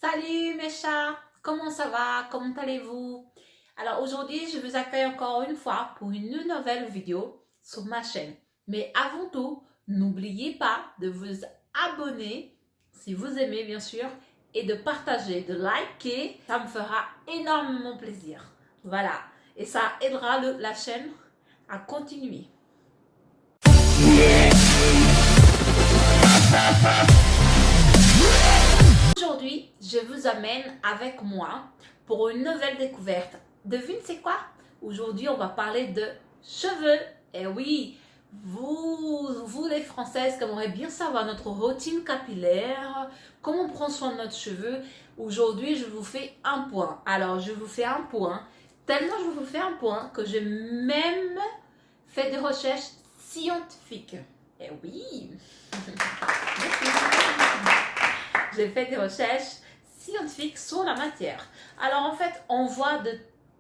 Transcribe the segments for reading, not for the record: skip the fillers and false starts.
Salut mes chats, comment ça va? Comment allez-vous? Alors aujourd'hui, je vous accueille encore une fois pour une nouvelle vidéo sur ma chaîne. Mais avant tout, n'oubliez pas de vous abonner si vous aimez bien sûr et de partager, de liker. Ça me fera énormément plaisir. Voilà, et ça aidera la chaîne à continuer. Aujourd'hui, je vous amène avec moi pour une nouvelle découverte. Devine c'est quoi? Aujourd'hui, on va parler de cheveux. Et oui, vous les Françaises, qui aimeriez bien savoir notre routine capillaire, comment on prend soin de notre cheveux. Aujourd'hui, je vous fais un point. Alors, je vous fais un point. Tellement je vous fais un point que j'ai même fait des recherches scientifiques. Et oui. J'ai fait des recherches scientifiques sur la matière. Alors en fait, on voit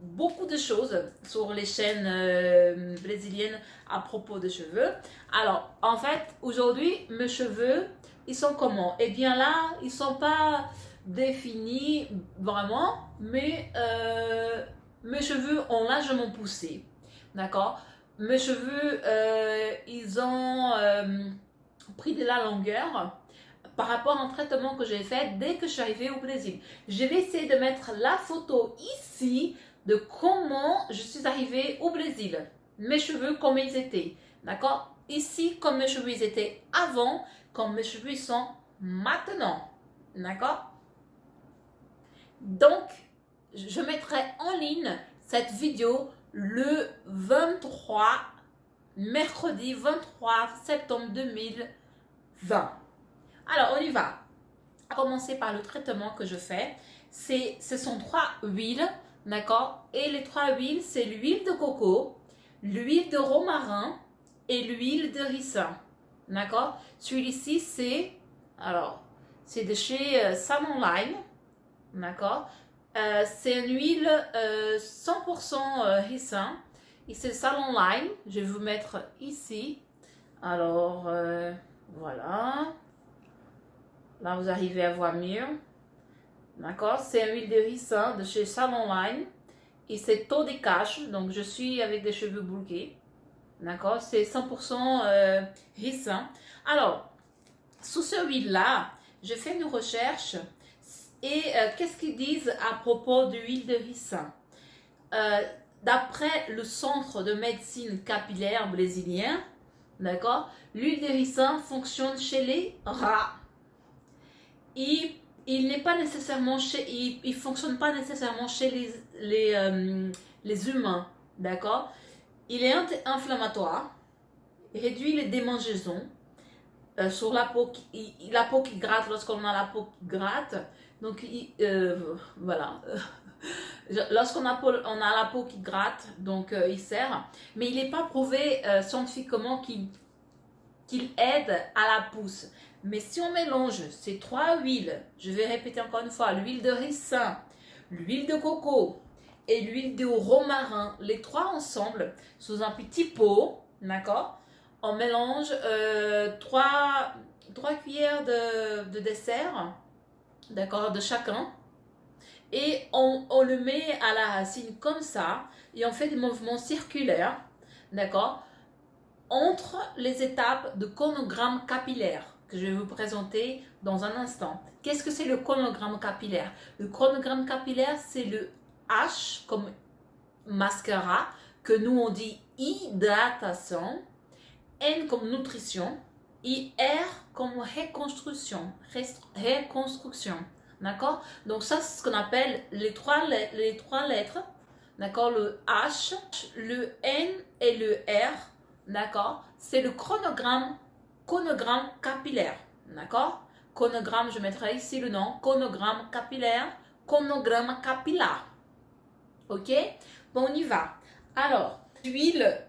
beaucoup de choses sur les chaînes brésiliennes à propos de cheveux. Alors en fait, aujourd'hui, mes cheveux, ils sont comment? Eh bien là, ils ne sont pas définis vraiment, mais mes cheveux ont largement poussé. D'accord? Mes cheveux, ils ont pris de la longueur par rapport à un traitement que j'ai fait dès que je suis arrivée au Brésil. Je vais essayer de mettre la photo ici de comment je suis arrivée au Brésil. Mes cheveux comme ils étaient. D'accord? Ici, comme mes cheveux ils étaient avant, comme mes cheveux sont maintenant. D'accord? Donc, je mettrai en ligne cette vidéo le 23, mercredi 23 septembre 2020. Alors, on y va. On va commencer par le traitement que je fais. Ce sont 3 huiles, d'accord? Et les 3 huiles, c'est l'huile de coco, l'huile de romarin et l'huile de ricin, d'accord? Celui-ci, c'est de chez Salon Line, d'accord? C'est une huile 100% ricin et c'est Salon Line. Je vais vous mettre ici. Alors, voilà. Là, vous arrivez à voir mieux. D'accord? C'est une huile de ricin de chez Salon Line. Et c'est taux de cache. Donc, je suis avec des cheveux bouclés. D'accord? C'est 100% ricin. Alors, sous ce huile-là, je fais une recherche. Et qu'est-ce qu'ils disent à propos de l'huile de ricin? D'après le centre de médecine capillaire brésilien, d'accord? L'huile de ricin fonctionne chez les rats. Il n'est pas nécessairement il fonctionne pas nécessairement chez les humains, d'accord? Il est anti-inflammatoire, réduit les démangeaisons sur la peau qui gratte lorsqu'on a la peau qui gratte. Donc voilà, lorsqu'on on a la peau qui gratte, donc il sert, mais il n'est pas prouvé scientifiquement qu'il aide à la pousse. Mais si on mélange ces 3 huiles, je vais répéter encore une fois, l'huile de ricin, l'huile de coco et l'huile de romarin, les 3 ensemble, sous un petit pot, d'accord? On mélange 3 cuillères de dessert, d'accord, de chacun. Et on le met à la racine comme ça, et on fait des mouvements circulaires, d'accord, entre les étapes de chronogramme capillaire que je vais vous présenter dans un instant. Qu'est-ce que c'est le chronogramme capillaire? Le chronogramme capillaire, c'est le H comme mascara, que nous on dit hydratation, N comme nutrition, et R comme reconstruction. D'accord? Donc ça, c'est ce qu'on appelle les trois lettres. D'accord? Le H, le N et le R. D'accord? C'est le chronogramme capillaire. D'accord? Chronogramme, je mettrai ici le nom. Chronogramme capillaire. Chronogramme capillaire. Ok? Bon, on y va. Alors, l'huile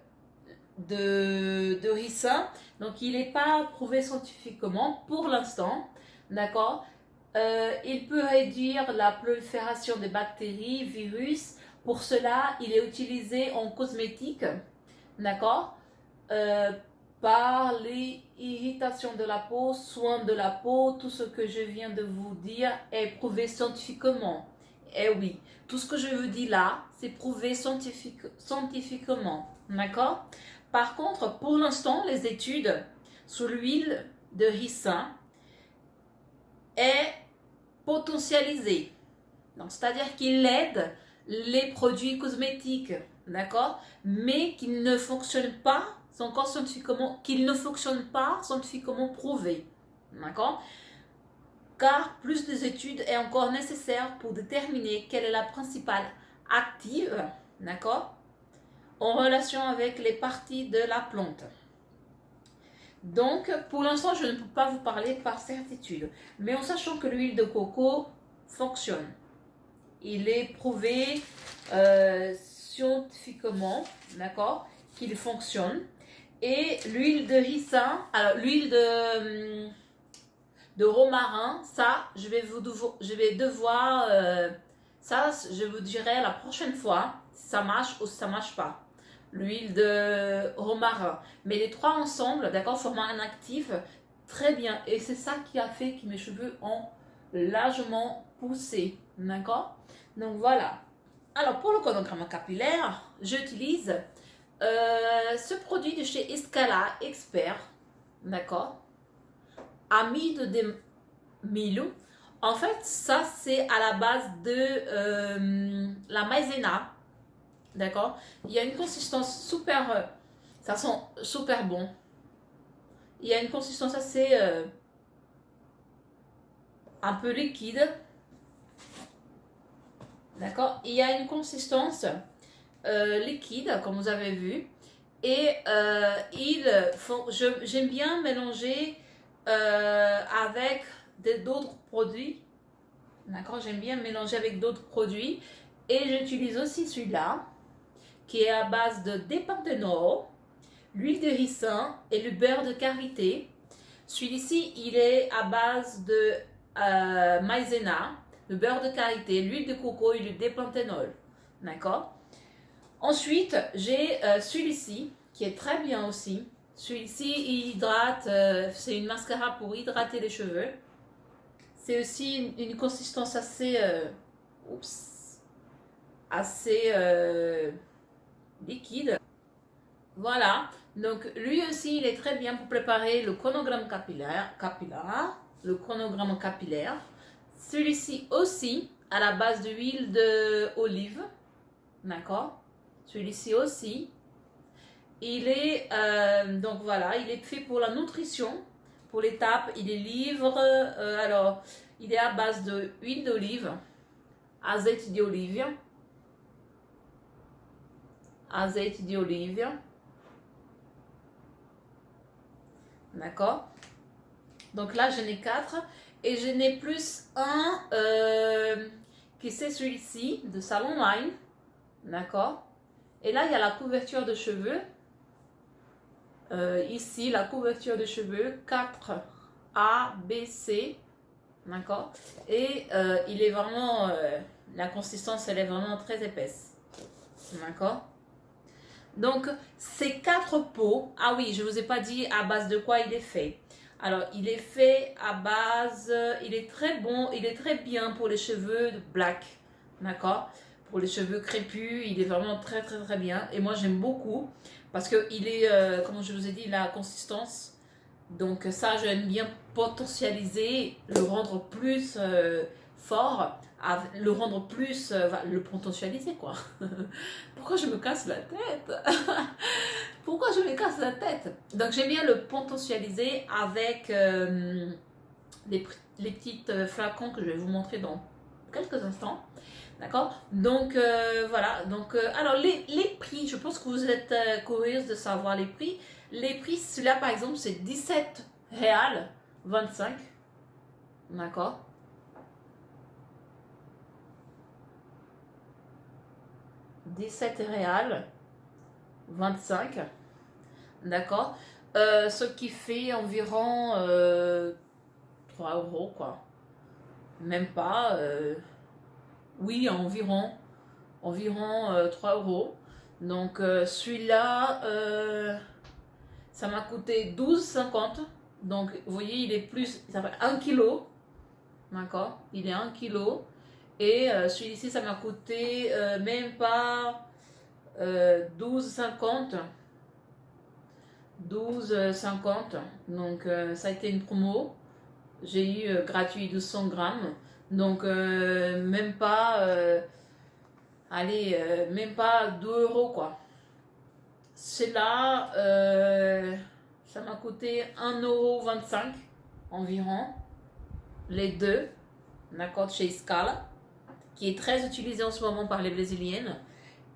de ricin, donc il n'est pas prouvé scientifiquement pour l'instant. D'accord? Il peut réduire la prolifération des bactéries, virus. Pour cela, il est utilisé en cosmétique. D'accord? par les irritations de la peau, soins de la peau, tout ce que je viens de vous dire est prouvé scientifiquement. Eh oui, tout ce que je vous dis là, c'est prouvé scientifiquement. D'accord? Par contre, pour l'instant, les études sur l'huile de ricin est potentialisée. C'est-à-dire qu'il aide les produits cosmétiques, d'accord? Mais qu'il ne fonctionne pas, c'est encore scientifiquement, qu'il ne fonctionne pas scientifiquement prouvé, d'accord? Car plus d'études est encore nécessaire pour déterminer quelle est la principale active, d'accord? En relation avec les parties de la plante. Donc, pour l'instant, je ne peux pas vous parler par certitude, mais en sachant que l'huile de coco fonctionne. Il est prouvé scientifiquement, d'accord, qu'il fonctionne. Et l'huile de ricin, alors l'huile de romarin, ça, je vais devoir, ça, je vous dirai la prochaine fois si ça marche ou si ça marche pas. L'huile de romarin. Mais les trois ensemble, d'accord, forment un actif très bien. Et c'est ça qui a fait que mes cheveux ont largement poussé, d'accord? Donc voilà. Alors pour le chronogramme capillaire, j'utilise ce produit de chez Escala Expert, d'accord? Amide de Milo. En fait, ça c'est à la base de la maïzena, d'accord? Il y a une consistance super, ça sent super bon. Il y a une consistance assez un peu liquide, d'accord? Il y a une consistance liquide, comme vous avez vu. Et j'aime bien mélanger avec d'autres produits. D'accord? J'aime bien mélanger avec d'autres produits. Et j'utilise aussi celui-là, qui est à base de dépanthénol, l'huile de ricin et le beurre de karité. Celui-ci, il est à base de maïzena, le beurre de karité, l'huile de coco et le dépanthénol. D'accord? Ensuite, j'ai celui-ci qui est très bien aussi. Celui-ci, il hydrate, c'est une mascara pour hydrater les cheveux. C'est aussi une consistance assez, assez liquide. Voilà, donc lui aussi, il est très bien pour préparer le chronogramme capillaire, le chronogramme capillaire. Celui-ci aussi, à la base d'huile d'olive, d'accord? Celui-ci aussi, il est, donc voilà, il est fait pour la nutrition, pour l'étape, il est libre, alors, il est à base d'huile d'olive, azeite d'olive, d'accord? Donc là, j'en ai 4 et je n'ai plus un qui c'est celui-ci de Salon Line, d'accord? Et là, il y a la couverture de cheveux. Ici, la couverture de cheveux 4A, B, C, d'accord? Et il est vraiment, la consistance, elle est vraiment très épaisse, d'accord? Donc, ces 4 pots, ah oui, je ne vous ai pas dit à base de quoi il est fait. Alors, il est fait à base, il est très bon, il est très bien pour les cheveux black, d'accord? Pour les cheveux crépus, il est vraiment très très très bien. Et moi, j'aime beaucoup parce que il est, comme je vous ai dit, la consistance. Donc ça, j'aime bien potentialiser, le rendre plus fort, le rendre plus, le potentialiser quoi. Pourquoi je me casse la tête? Pourquoi je me casse la tête? Donc j'aime bien le potentialiser avec les petites flacons que je vais vous montrer dans quelques instants. D'accord? Donc voilà. Donc alors les prix, je pense que vous êtes curieuse de savoir les prix. Les prix, celui-là par exemple, c'est 17 réal 25. D'accord? 17 réal 25. D'accord? Ce qui fait environ 3 euros, quoi. Même pas. Oui, environ 3 euros. Donc celui-là, ça m'a coûté 12,50. Donc, vous voyez, il est plus, ça fait 1 kg. D'accord? Il est 1 kg. Et celui-ci, ça m'a coûté même pas 12,50. 12,50. Donc, ça a été une promo. J'ai eu gratuit de 100 grammes. Donc, même pas, même pas 2 euros quoi. Celui-là, ça m'a coûté 1,25 € environ. Les deux, d'accord, chez Scala, qui est très utilisé en ce moment par les Brésiliennes.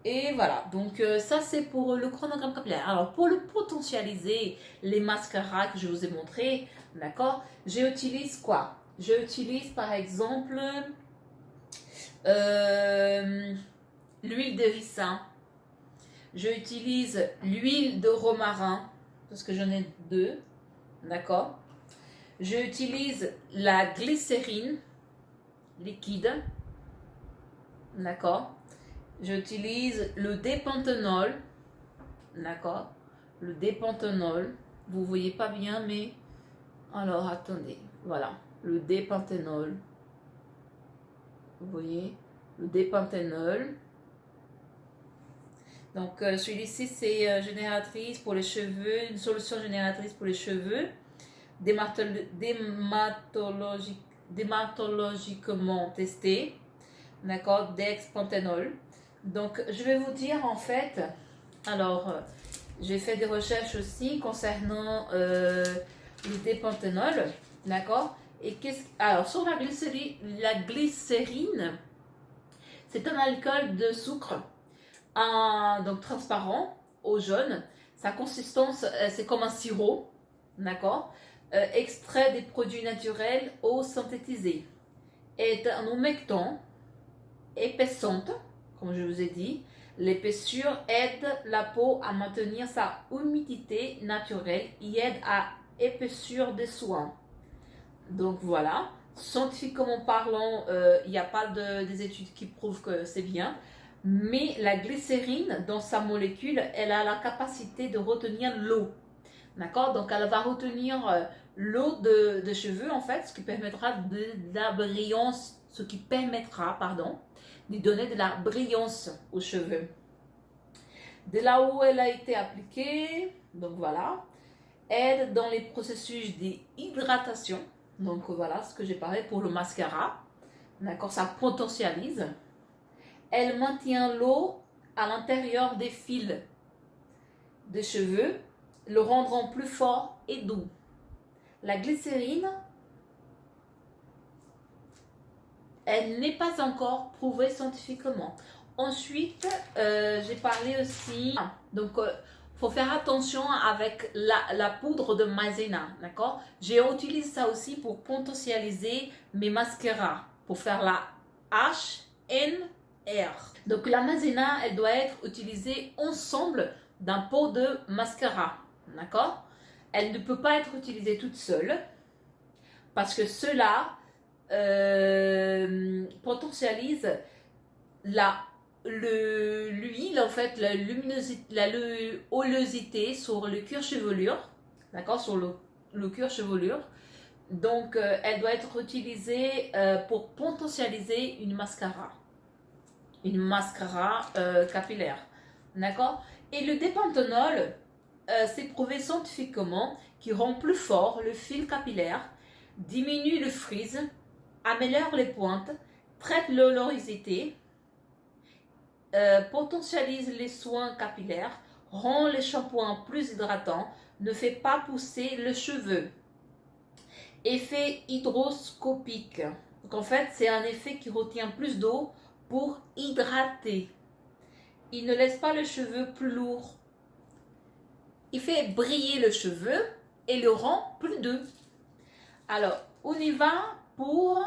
Et voilà, donc ça c'est pour le chronogramme capillaire. Alors pour le potentialiser, les mascaras que je vous ai montré, d'accord, j'utilise quoi? J'utilise par exemple l'huile de ricin. J'utilise l'huile de romarin, parce que j'en ai deux, d'accord. J'utilise la glycérine liquide, d'accord. J'utilise le dépanthenol, d'accord. Le dépanthenol, vous voyez pas bien, mais alors attendez, voilà, le dépanthenol, vous voyez, le dépanthenol. Donc celui-ci c'est génératrice pour les cheveux, une solution génératrice pour les cheveux, dématologiquement testé, d'accord, dexpanthenol. Donc je vais vous dire en fait, alors j'ai fait des recherches aussi concernant le dépanthenol, d'accord. Et alors sur la glycérine, c'est un alcool de sucre, donc transparent, au jaune. Sa consistance, c'est comme un sirop, d'accord, extrait des produits naturels ou synthétisés. Est un humectant, épaissante, comme je vous ai dit. L'épaisseur aide la peau à maintenir sa humidité naturelle et aide à épaissir des soins. Donc voilà, scientifiquement parlant, il n'y a pas des études qui prouvent que c'est bien. Mais la glycérine, dans sa molécule, elle a la capacité de retenir l'eau. D'accord? Donc, elle va retenir l'eau de cheveux, en fait, ce qui permettra de la brillance, de donner de la brillance aux cheveux. De là où elle a été appliquée, donc voilà, aide dans les processus d'hydratation. Donc voilà ce que j'ai parlé pour le mascara. D'accord? Ça potentialise. Elle maintient l'eau à l'intérieur des fils de cheveux, le rendant plus fort et doux. La glycérine, elle n'est pas encore prouvée scientifiquement. Ensuite, j'ai parlé aussi, donc faut faire attention avec la poudre de maïzena, d'accord. J'ai utilisé ça aussi pour potentialiser mes mascaras, pour faire la HNR. Donc la maïzena, elle doit être utilisée ensemble d'un pot de mascara, d'accord. Elle ne peut pas être utilisée toute seule, parce que cela potentialise l'huile, en fait, la luminosité, la oleosité sur le cuir chevelure, d'accord, sur le cuir chevelure. Donc, elle doit être utilisée pour potentialiser une mascara capillaire, d'accord. Et le dépanthenol, c'est prouvé scientifiquement qu'il rend plus fort le fil capillaire, diminue le frizz, améliore les pointes, traite l'olorosité, potentialise les soins capillaires, rend les shampoings plus hydratants, ne fait pas pousser le cheveu. Effet hydroscopique. Donc en fait, c'est un effet qui retient plus d'eau pour hydrater. Il ne laisse pas le cheveu plus lourd. Il fait briller le cheveu et le rend plus doux. Alors, on y va pour...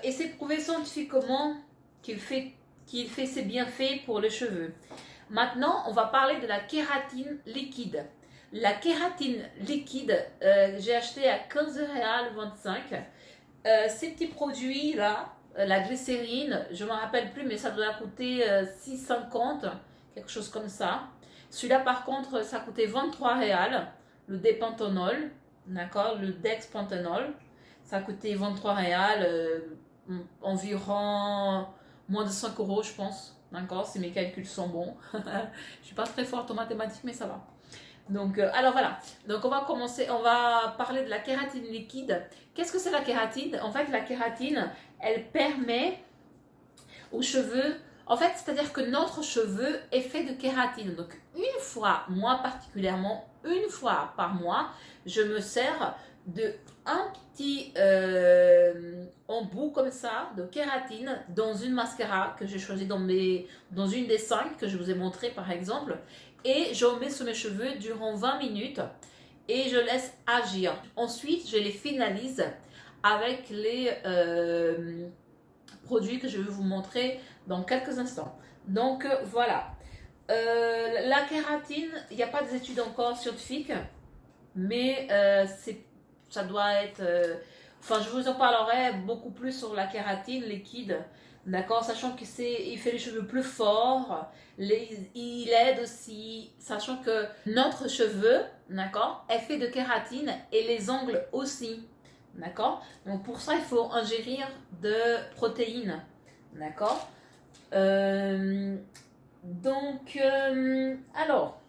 et c'est prouvé scientifiquement qu'il fait ses bienfaits pour les cheveux. Maintenant, on va parler de la kératine liquide. La kératine liquide, j'ai acheté à 15,25 €. Ces petits produits-là, la glycérine, je ne me rappelle plus, mais ça doit coûter 6,50 €, quelque chose comme ça. Celui-là, par contre, ça coûtait 23 réals. Le Depantenol, d'accord, le Dexpantenol, ça coûtait 23 réals, environ moins de 5 euros, je pense. D'accord, si mes calculs sont bons. Je suis pas très forte en mathématiques, mais ça va. Donc, alors voilà. Donc, on va commencer. On va parler de la kératine liquide. Qu'est-ce que c'est la kératine? En fait, la kératine, elle permet aux cheveux. En fait, c'est-à-dire que notre cheveu est fait de kératine. Donc, une fois, moi particulièrement, une fois par mois, je me sers de un petit embout comme ça de kératine dans une mascara que j'ai choisi dans une des 5 que je vous ai montré par exemple, et je mets sur mes cheveux durant 20 minutes et je laisse agir. Ensuite, je les finalise avec les produits que je vais vous montrer dans quelques instants. Donc voilà. La kératine, il n'y a pas d'études encore scientifiques, mais ça doit être... enfin, je vous en parlerai beaucoup plus sur la kératine liquide, d'accord, sachant qu'il fait les cheveux plus forts, il aide aussi, sachant que notre cheveu, d'accord, est fait de kératine et les ongles aussi, d'accord. Donc pour ça, il faut ingérer de protéines, d'accord. Alors,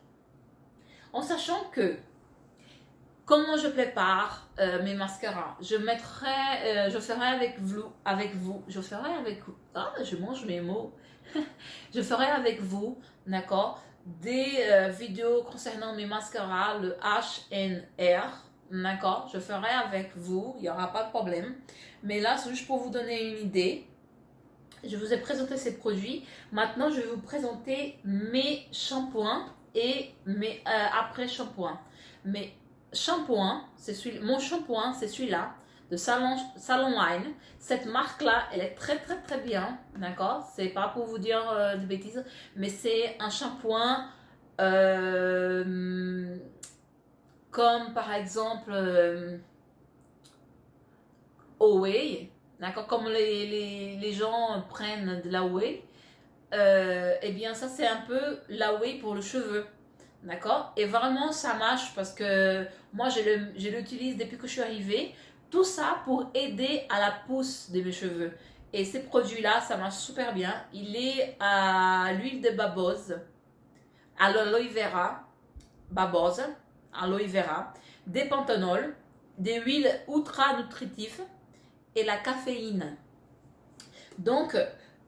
en sachant que comment je prépare mes mascaras, je ferai je mange mes mots, je ferai avec vous, d'accord, des vidéos concernant mes mascaras, le HNR, d'accord, je ferai avec vous, il n'y aura pas de problème, mais là c'est juste pour vous donner une idée. Je vous ai présenté ces produits. Maintenant, je vais vous présenter mes shampoings et mes après-shampoings. Mes shampoings, mon shampoing, c'est celui-là de Salon Line. Cette marque-là, elle est très très très bien, d'accord. C'est pas pour vous dire de bêtises, mais c'est un shampoing comme par exemple Away. D'accord, comme les gens prennent de la whey, eh bien ça c'est un peu la whey pour le cheveu, d'accord. Et vraiment ça marche parce que moi je l'utilise depuis que je suis arrivée. Tout ça pour aider à la pousse de mes cheveux. Et ces produits-là, ça marche super bien. Il est à l'huile de babose, à l'aloe vera, babose, aloe vera, des panthénols, des huiles ultra nutritives et la caféine. Donc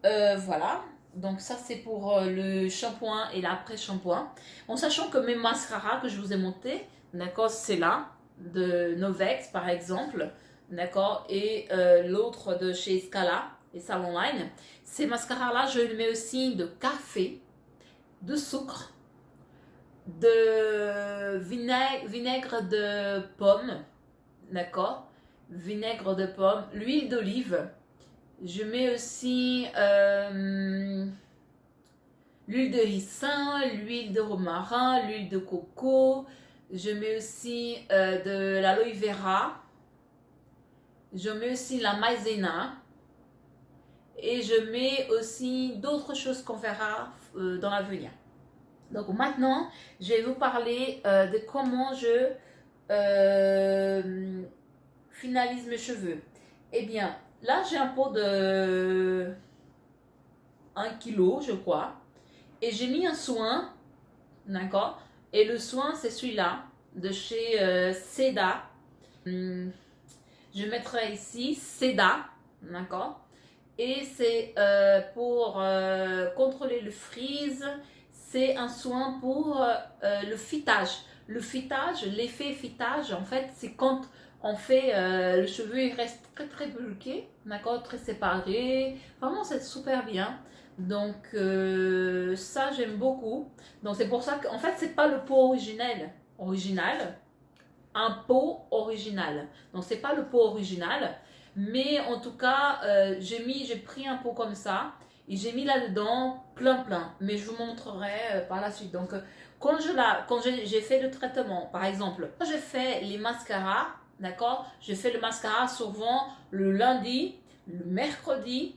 voilà, donc ça c'est pour le shampoing et l'après-shampoing. En sachant que mes mascaras que je vous ai montés, d'accord, c'est là de Novex par exemple, d'accord, et l'autre de chez Scala et Salon Line. Ces mascaras là, je les mets aussi de café, de sucre, de vinaigre de pomme, d'accord, vinaigre de pomme, l'huile d'olive. Je mets aussi l'huile de ricin, l'huile de romarin, l'huile de coco. Je mets aussi de l'aloe vera. Je mets aussi la maïzena. Et je mets aussi d'autres choses qu'on verra dans l'avenir. Donc maintenant, je vais vous parler de comment je finalise mes cheveux. Eh bien, là j'ai un pot de 1 kg, je crois. Et j'ai mis un soin, d'accord. Et le soin, c'est celui-là, de chez Seda. Je mettrai ici Seda, d'accord. Et c'est pour contrôler le frizz. C'est un soin pour le fitage. Le fitage, l'effet fitage, en fait, c'est quand on fait le cheveu, il reste très très bloqué, d'accord, très séparé. Vraiment, c'est super bien. Donc ça, j'aime beaucoup. Donc c'est pour ça qu'en fait, c'est pas le pot original, un pot original. Donc c'est pas le pot original, mais en tout cas, j'ai pris un pot comme ça et j'ai mis là-dedans plein. Mais je vous montrerai par la suite. Donc quand j'ai fait le traitement, par exemple, quand j'ai fait les mascaras, d'accord, j'ai fait le mascara souvent le lundi, le mercredi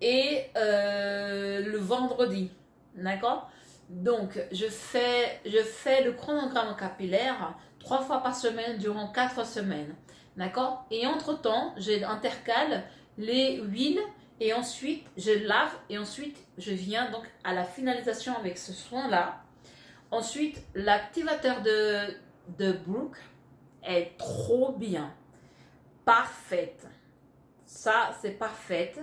et le vendredi, d'accord. Donc, je fais le chronogramme capillaire 3 fois par semaine durant 4 semaines. D'accord? Et entre-temps, j'intercale les huiles et ensuite je lave et ensuite je viens donc à la finalisation avec ce soin-là. Ensuite, l'activateur de Brooke est trop bien. Parfaite. Ça, c'est parfaite.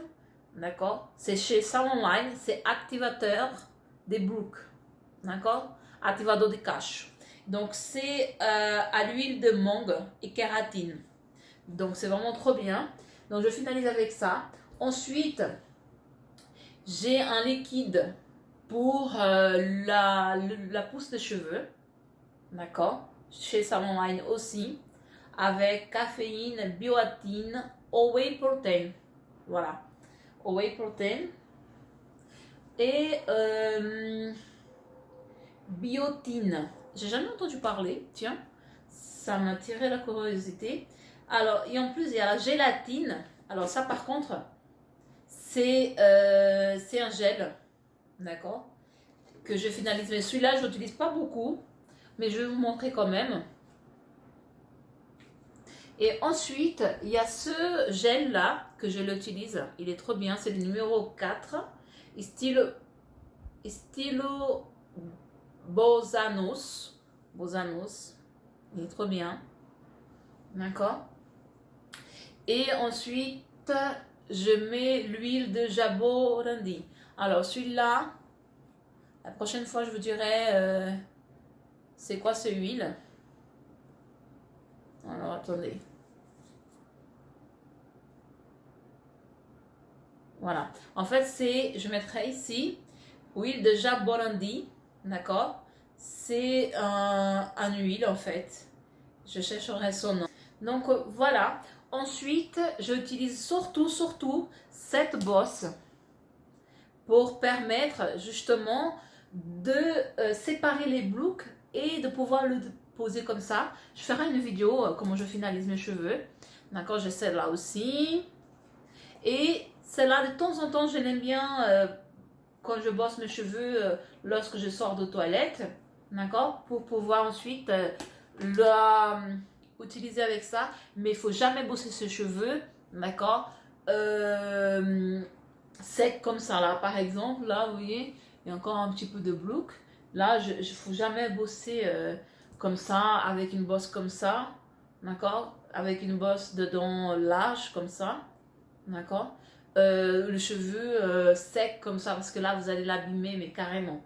D'accord? C'est chez Salon Line, c'est activateur des Brooke. D'accord? Activador de cacho. Donc, c'est à l'huile de mangue et kératine. Donc, c'est vraiment trop bien. Donc, je finalise avec ça. Ensuite, j'ai un liquide pour la pousse de cheveux. D'accord? Chez Salon Line aussi. Avec caféine, bioatine, whey protein. Voilà. Whey protein. Et biotine. J'ai jamais entendu parler. Tiens. Ça m'a tiré la curiosité. Alors, et en plus, il y a la gélatine. Alors, ça, par contre, c'est un gel. D'accord? Que je finalise. Mais celui-là, je l'utilise pas beaucoup. Mais je vais vous montrer quand même. Et ensuite, il y a ce gel-là que je l'utilise. Il est trop bien. C'est le numéro 4. Estilo Bozanos. Il est trop bien. D'accord? Et ensuite, je mets l'huile de Jaborandi. Alors, celui-là, la prochaine fois, je vous dirai c'est quoi ce huile. Alors, attendez. Voilà. En fait, je mettrai ici, huile de Jaborandi. D'accord? C'est un huile, en fait. Je chercherai son nom. Donc, voilà. Ensuite, j'utilise surtout cette bosse pour permettre justement de séparer les boucles et de pouvoir le poser comme ça. Je ferai une vidéo comment je finalise mes cheveux. D'accord, j'ai celle-là aussi. Et celle-là, de temps en temps, je l'aime bien quand je bosse mes cheveux lorsque je sors de toilette. D'accord, pour pouvoir ensuite utiliser avec ça. Mais il faut jamais bosser ses cheveux. D'accord, sec comme ça là. Par exemple, là, vous voyez, il y a encore un petit peu de boucle. Là, il ne faut jamais bosser comme ça, avec une bosse comme ça, d'accord? Avec une bosse dedans large comme ça, d'accord? Le cheveu sec comme ça, parce que là, vous allez l'abîmer, mais carrément.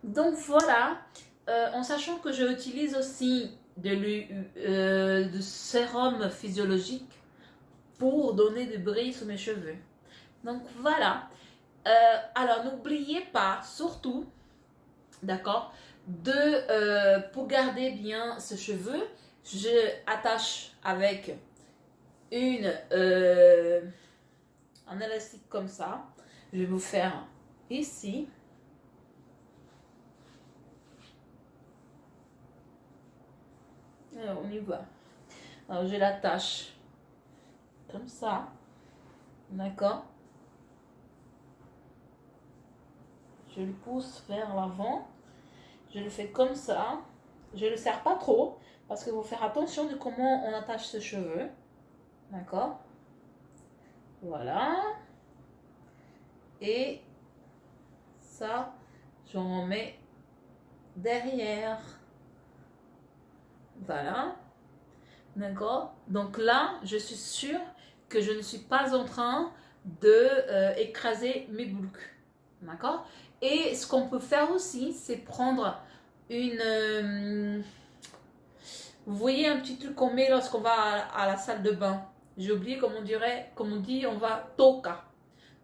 Donc voilà, en sachant que j'utilise aussi de sérum physiologique pour donner du brilles sur mes cheveux. Donc voilà. Alors n'oubliez pas, surtout, d'accord, pour garder bien ce cheveu, je attache avec un élastique comme ça. Je vais vous faire ici. Alors, on y va. Alors, je l'attache comme ça. D'accord? Je le pousse vers l'avant. Je le fais comme ça. Je ne le serre pas trop parce qu'il faut faire attention de comment on attache ce cheveu. D'accord? Voilà. Et ça, j'en mets derrière. Voilà. D'accord? Donc là, je suis sûre que je ne suis pas en train de écraser mes boucles. D'accord? Et ce qu'on peut faire aussi, c'est prendre une... vous voyez un petit truc qu'on met lorsqu'on va à la salle de bain. J'ai oublié comment on dit, on va toca.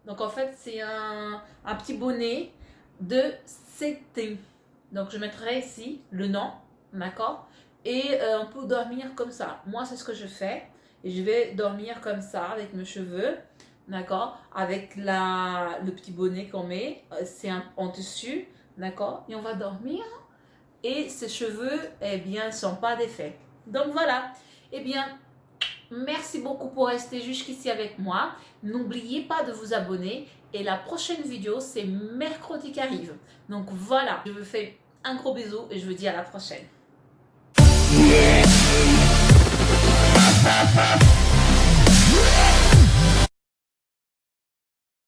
Donc en fait, c'est un petit bonnet de setting. Donc je mettrai ici le nom, d'accord? Et on peut dormir comme ça. Moi, c'est ce que je fais. Et je vais dormir comme ça avec mes cheveux. D'accord, avec le petit bonnet qu'on met, c'est en tissu, d'accord, et on va dormir et ces cheveux, eh bien, ne sont pas défaits. Donc voilà, eh bien, Merci beaucoup pour rester jusqu'ici avec moi. N'oubliez pas de vous abonner. Et la prochaine vidéo, c'est mercredi qui arrive. Donc voilà, je vous fais un gros bisou et je vous dis à la prochaine.